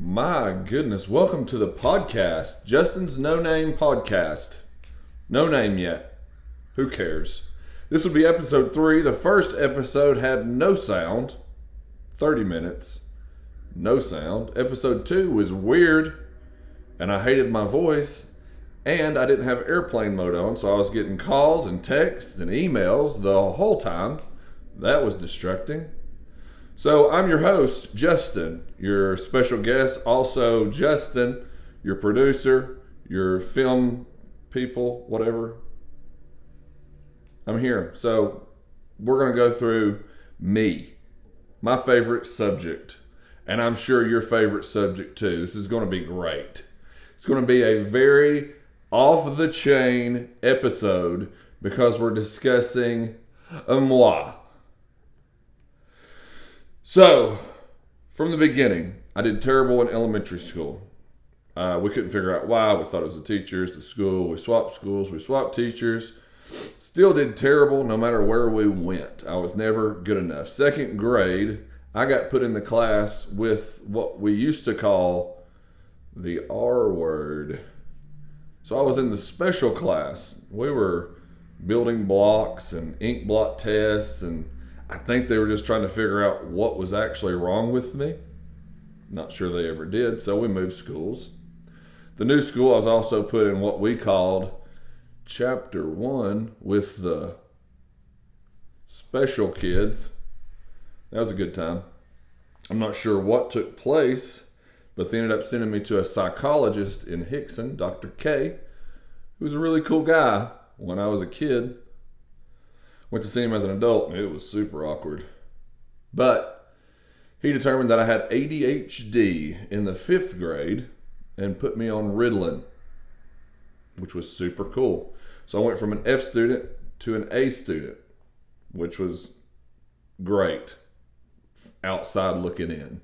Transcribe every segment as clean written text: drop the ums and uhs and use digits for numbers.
My goodness, welcome to the podcast. Justin's No Name Podcast. No name yet. Who cares? This will be episode 3. The first episode had no sound. 30 minutes. No sound. Episode 2 was weird. And I hated my voice. And I didn't have airplane mode on, so I was getting calls and texts and emails the whole time. That was distracting. So I'm your host, Justin, your special guest, also Justin, your producer, your film people, whatever. I'm here. So we're going to go through me, my favorite subject, and I'm sure your favorite subject too. This is going to be great. It's going to be a very off-the-chain episode because we're discussing moi. So, from the beginning, I did terrible in elementary school. We couldn't figure out why. We thought it was the teachers, the school. We swapped schools. We swapped teachers. Still did terrible no matter where we went. I was never good enough. Second grade, I got put in the class with what we used to call the R word. So I was in the special class. We were building blocks and ink blot tests, and I think they were just trying to figure out what was actually wrong with me. Not sure they ever did, so we moved schools. The new school, I was also put in what we called Chapter 1 with the special kids. That was a good time. I'm not sure what took place, but they ended up sending me to a psychologist in Hickson, Dr. K, who was a really cool guy when I was a kid. Went to see him as an adult, and it was super awkward. But he determined that I had ADHD in the 5th grade and put me on Ritalin, which was super cool. So I went from an F student to an A student, which was great, outside looking in.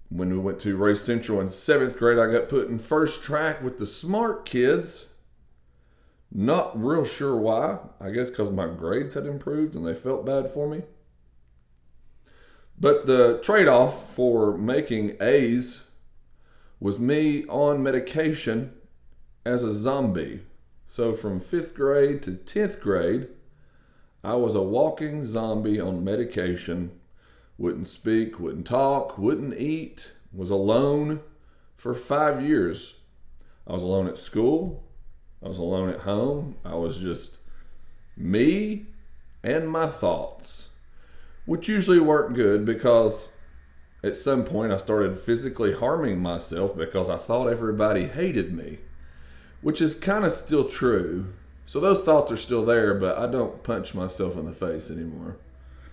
When we went to Race Central in 7th grade, I got put in first track with the smart kids. Not real sure why. I guess because my grades had improved and they felt bad for me. But the trade-off for making A's was me on medication as a zombie. So from 5th grade to 10th grade, I was a walking zombie on medication. Wouldn't speak, wouldn't talk, wouldn't eat. Was alone for 5 years. I was alone at school. I was alone at home. I was just me and my thoughts, which usually weren't good because at some point I started physically harming myself because I thought everybody hated me, which is kind of still true. So those thoughts are still there, but I don't punch myself in the face anymore.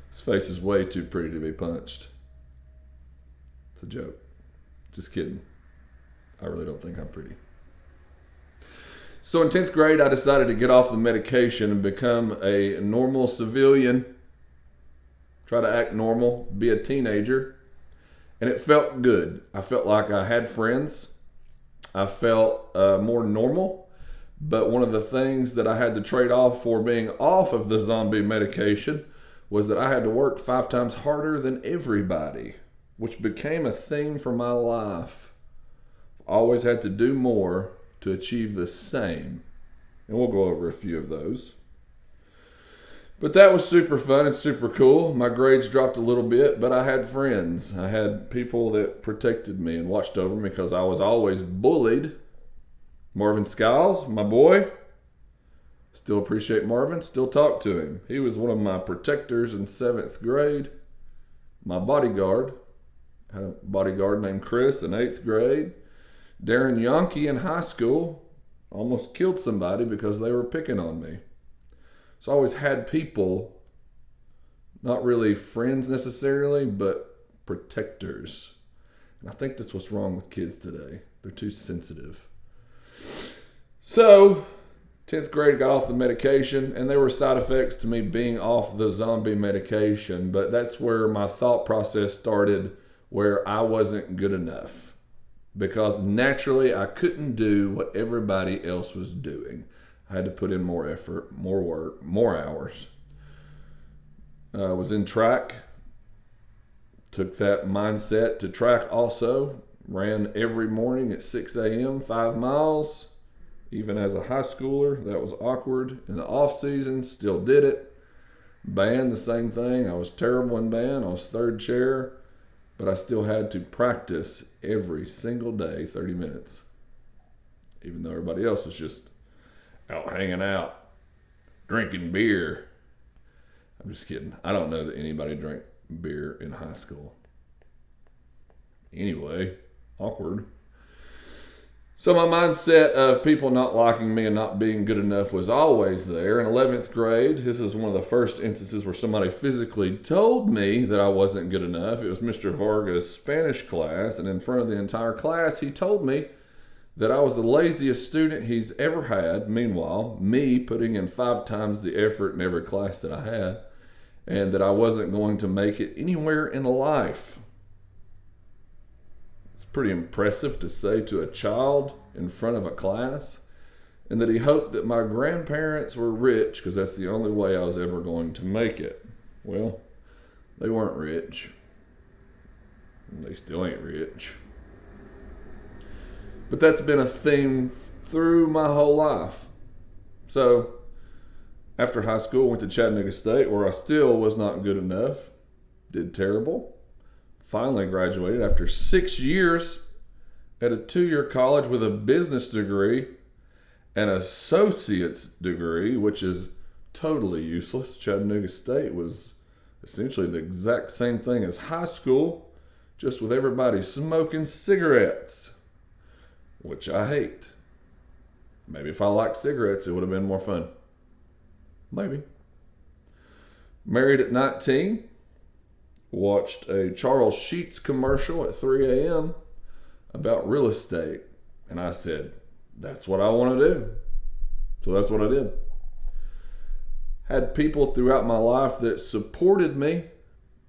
This face is way too pretty to be punched. It's a joke. Just kidding. I really don't think I'm pretty. So in 10th grade, I decided to get off the medication and become a normal civilian. Try to act normal, be a teenager. And it felt good. I felt like I had friends. I felt more normal. But one of the things that I had to trade off for being off of the zombie medication was that I had to work 5 times harder than everybody, which became a theme for my life. I always had to do more to achieve the same. And we'll go over a few of those. But that was super fun and super cool. My grades dropped a little bit, but I had friends. I had people that protected me and watched over me because I was always bullied. Marvin Skiles, my boy. Still appreciate Marvin, still talk to him. He was one of my protectors in 7th grade. My bodyguard. I had a bodyguard named Chris in 8th grade. Darren Yonke in high school almost killed somebody because they were picking on me. So I always had people, not really friends necessarily, but protectors. And I think that's what's wrong with kids today. They're too sensitive. So 10th grade, got off the medication, and there were side effects to me being off the zombie medication, but that's where my thought process started, where I wasn't good enough. Because naturally, I couldn't do what everybody else was doing. I had to put in more effort, more work, more hours. I was in track. Took that mindset to track also. Ran every morning at 6 a.m., 5 miles. Even as a high schooler, that was awkward. In the off season, still did it. Band, the same thing. I was terrible in band. I was third chair, but I still had to practice every single day, 30 minutes. Even though everybody else was just out hanging out, drinking beer. I'm just kidding. I don't know that anybody drank beer in high school. Anyway, awkward. So my mindset of people not liking me and not being good enough was always there. In 11th grade, this is one of the first instances where somebody physically told me that I wasn't good enough. It was Mr. Vargas' Spanish class, and in front of the entire class, he told me that I was the laziest student he's ever had. Meanwhile, me putting in 5 times the effort in every class that I had, and that I wasn't going to make it anywhere in life. Pretty impressive to say to a child in front of a class, and that he hoped that my grandparents were rich because that's the only way I was ever going to make it. Well, they weren't rich. They still ain't rich. But that's been a theme through my whole life. So, after high school, I went to Chattanooga State, where I still was not good enough. Did terrible. Finally graduated after 6 years at a 2-year college with a business degree, an associate's degree, which is totally useless. Chattanooga State was essentially the exact same thing as high school, just with everybody smoking cigarettes, which I hate. Maybe if I liked cigarettes, it would have been more fun. Maybe. Married at 19. Watched a Charles Sheets commercial at 3 a.m. about real estate. And I said, that's what I want to do. So that's what I did. Had people throughout my life that supported me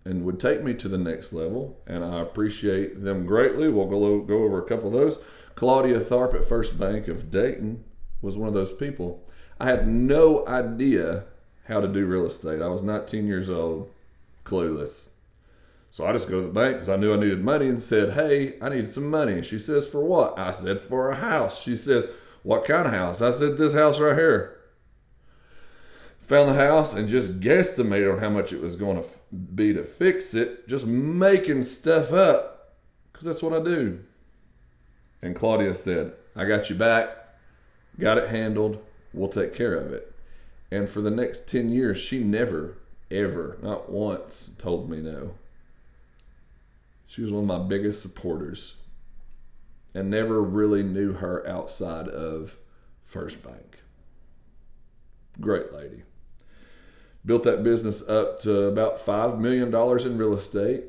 and would take me to the next level. And I appreciate them greatly. We'll go over a couple of those. Claudia Tharp at First Bank of Dayton was one of those people. I had no idea how to do real estate. I was 19 years old, clueless. So I just go to the bank because I knew I needed money and said, hey, I need some money. She says, for what? I said, for a house. She says, what kind of house? I said, this house right here. Found the house and just guesstimated on how much it was going to be to fix it. Just making stuff up because that's what I do. And Claudia said, I got you back. Got it handled. We'll take care of it. And for the next 10 years, she never, ever, not once told me no. She was one of my biggest supporters and never really knew her outside of First Bank. Great lady. Built that business up to about $5 million in real estate.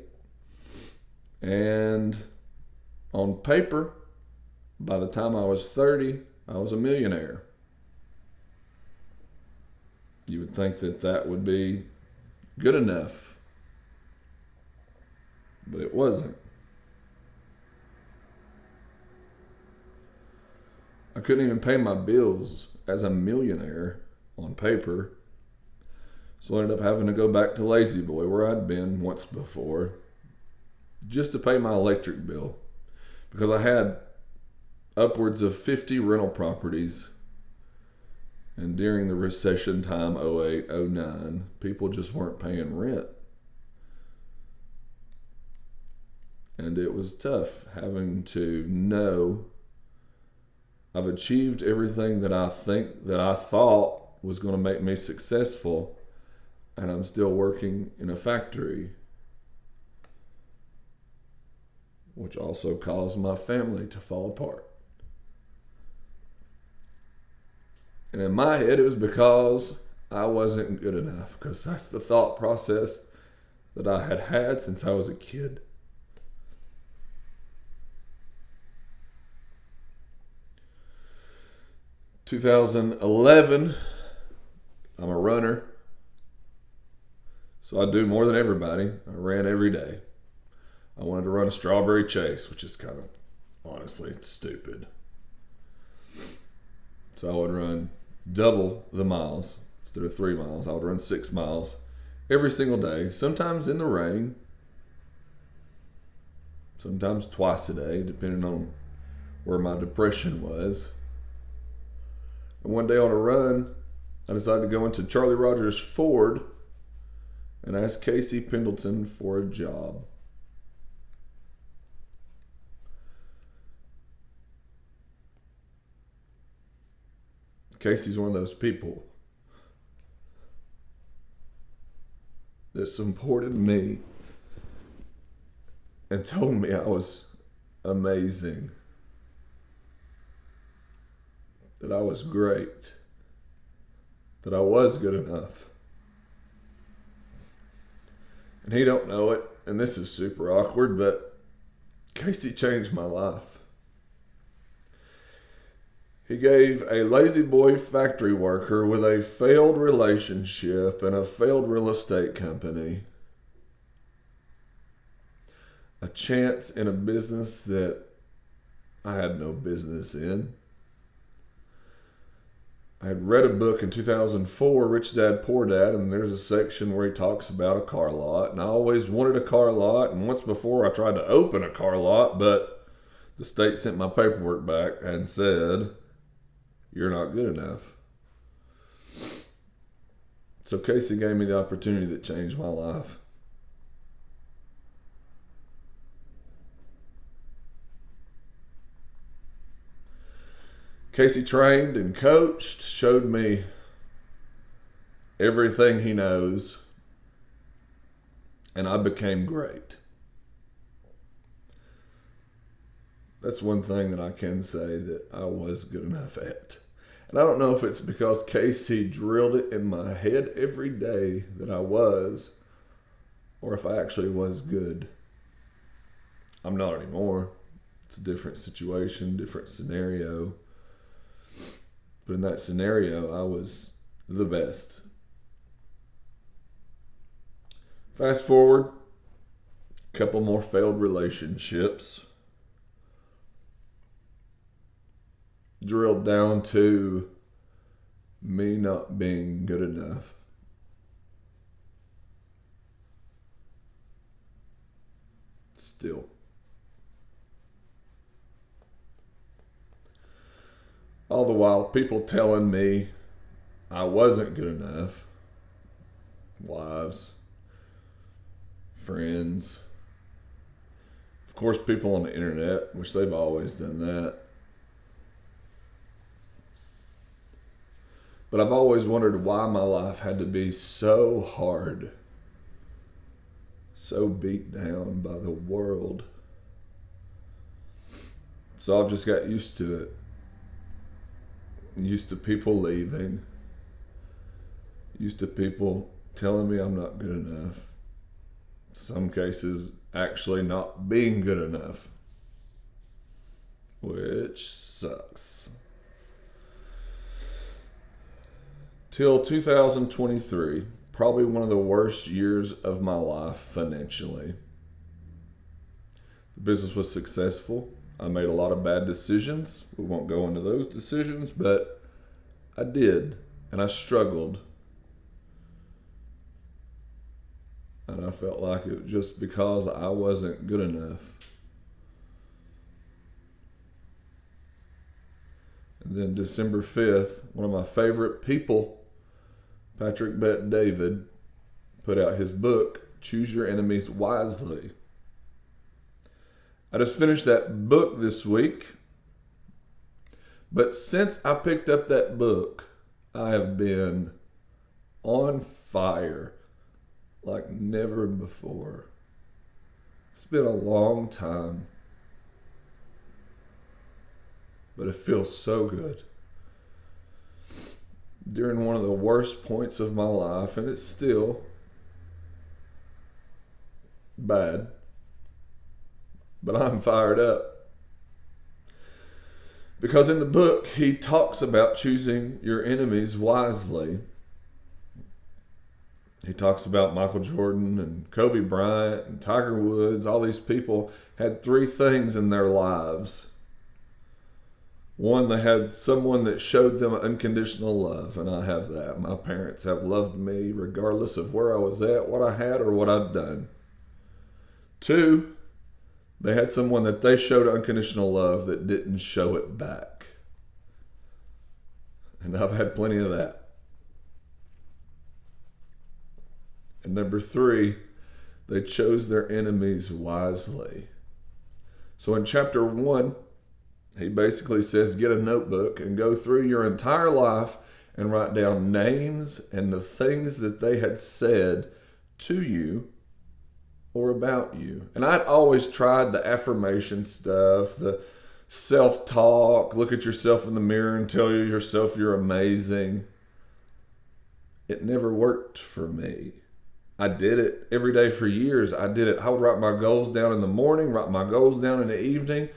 And on paper, by the time I was 30, I was a millionaire. You would think that that would be good enough. But it wasn't. I couldn't even pay my bills as a millionaire on paper. So I ended up having to go back to Lazy Boy, where I'd been once before, just to pay my electric bill. Because I had upwards of 50 rental properties. And during the recession time, 08, 09, people just weren't paying rent. And it was tough having to know I've achieved everything that I thought was going to make me successful, and I'm still working in a factory, which also caused my family to fall apart. And in my head, it was because I wasn't good enough, because that's the thought process that I had had since I was a kid. In 2011, I'm a runner, so I do more than everybody. I ran every day. I wanted to run a Strawberry Chase, which is kind of, honestly, stupid. So I would run double the miles. Instead of 3 miles, I would run 6 miles every single day, sometimes in the rain. sometimes twice a day, depending on where my depression was. And one day on a run, I decided to go into Charlie Rogers Ford and ask Casey Pendleton for a job. Casey's one of those people that supported me and told me I was amazing, that I was great, that I was good enough. And he don't know it, and this is super awkward, but Casey changed my life. He gave a lazy boy factory worker with a failed relationship and a failed real estate company a chance in a business that I had no business in. I had read a book in 2004, Rich Dad, Poor Dad, and there's a section where he talks about a car lot. And I always wanted a car lot, and once before I tried to open a car lot, but the state sent my paperwork back and said, "You're not good enough." So Casey gave me the opportunity that changed my life. Casey trained and coached, showed me everything he knows, and I became great. That's one thing that I can say that I was good enough at. And I don't know if it's because Casey drilled it in my head every day that I was, or if I actually was good. I'm not anymore. It's a different situation, different scenario. But in that scenario, I was the best. Fast forward, a couple more failed relationships. Drilled down to me not being good enough. Still. All the while, people telling me I wasn't good enough. Wives, friends, of course, people on the internet, which they've always done that. But I've always wondered why my life had to be so hard, so beat down by the world. So I've just got used to it. Used to people leaving. Used to people telling me I'm not good enough. Some cases actually not being good enough. Which sucks. Till 2023, probably one of the worst years of my life financially. The business was successful. I made a lot of bad decisions. We won't go into those decisions, but I did, and I struggled. And I felt like it was just because I wasn't good enough. And then December 5th, one of my favorite people, Patrick Bet-David, put out his book, Choose Your Enemies Wisely. I just finished that book this week. But since I picked up that book, I have been on fire like never before. It's been a long time, but it feels so good. During one of the worst points of my life, and it's still bad, but I'm fired up. Because in the book, he talks about choosing your enemies wisely. He talks about Michael Jordan and Kobe Bryant and Tiger Woods. All these people had three things in their lives. One, they had someone that showed them unconditional love, and I have that. My parents have loved me regardless of where I was at, what I had, or what I'd done. Two, They had someone that they showed unconditional love that didn't show it back. And I've had plenty of that. And number 3, they chose their enemies wisely. So in chapter 1, he basically says, get a notebook and go through your entire life and write down names and the things that they had said to you or about you. And I'd always tried the affirmation stuff, the self-talk, look at yourself in the mirror and tell yourself you're amazing. It never worked for me. I did it every day for years. I did it. I would write my goals down in the morning, write my goals down in the evening,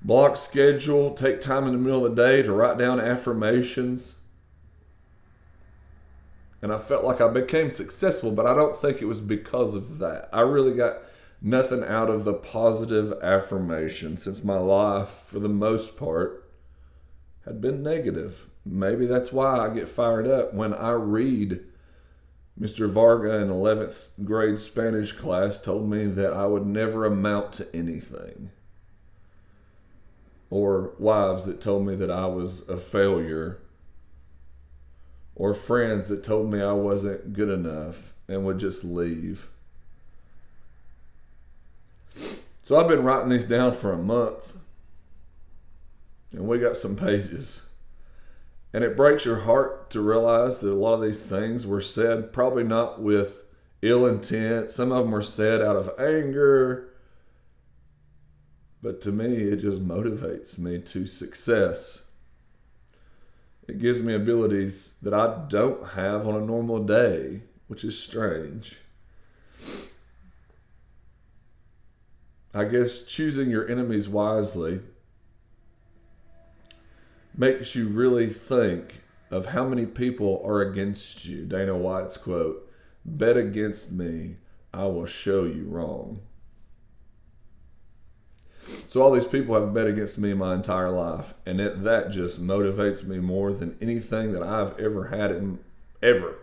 block schedule, take time in the middle of the day to write down affirmations. And I felt like I became successful, but I don't think it was because of that. I really got nothing out of the positive affirmation since my life, for the most part, had been negative. Maybe that's why I get fired up when I read Mr. Varga in 11th grade Spanish class told me that I would never amount to anything. Or wives that told me that I was a failure. Or friends that told me I wasn't good enough and would just leave. So I've been writing these down for a month. And we got some pages. And it breaks your heart to realize that a lot of these things were said probably not with ill intent. Some of them were said out of anger. But to me, it just motivates me to success. It gives me abilities that I don't have on a normal day, which is strange. I guess choosing your enemies wisely makes you really think of how many people are against you. Dana White's quote, bet against me, I will show you wrong. So all these people have bet against me my entire life, and that just motivates me more than anything that I've ever had ever.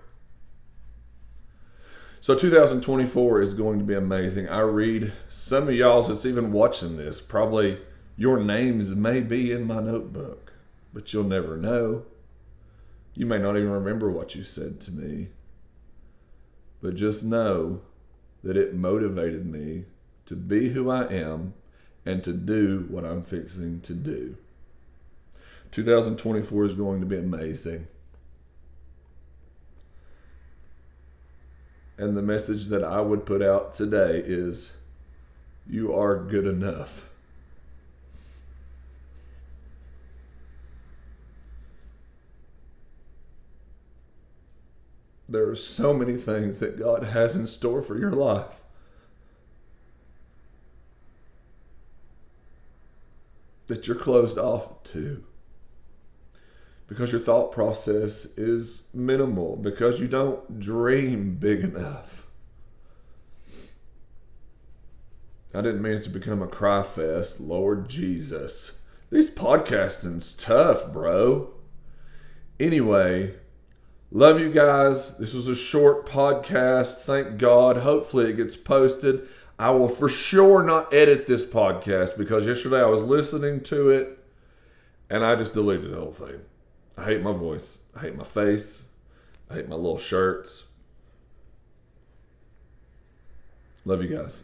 So 2024 is going to be amazing. I read some of y'all that's even watching this, probably your names may be in my notebook, but you'll never know. You may not even remember what you said to me, but just know that it motivated me to be who I am and to do what I'm fixing to do. 2024 is going to be amazing. And the message that I would put out today is, you are good enough. There are so many things that God has in store for your life. That you're closed off to. Because your thought process is minimal. Because you don't dream big enough. I didn't mean it to become a cry fest. Lord Jesus. These podcasting's tough, bro. Anyway, love you guys. This was a short podcast. Thank God. Hopefully it gets posted. I will for sure not edit this podcast because yesterday I was listening to it and I just deleted the whole thing. I hate my voice. I hate my face. I hate my little shirts. Love you guys.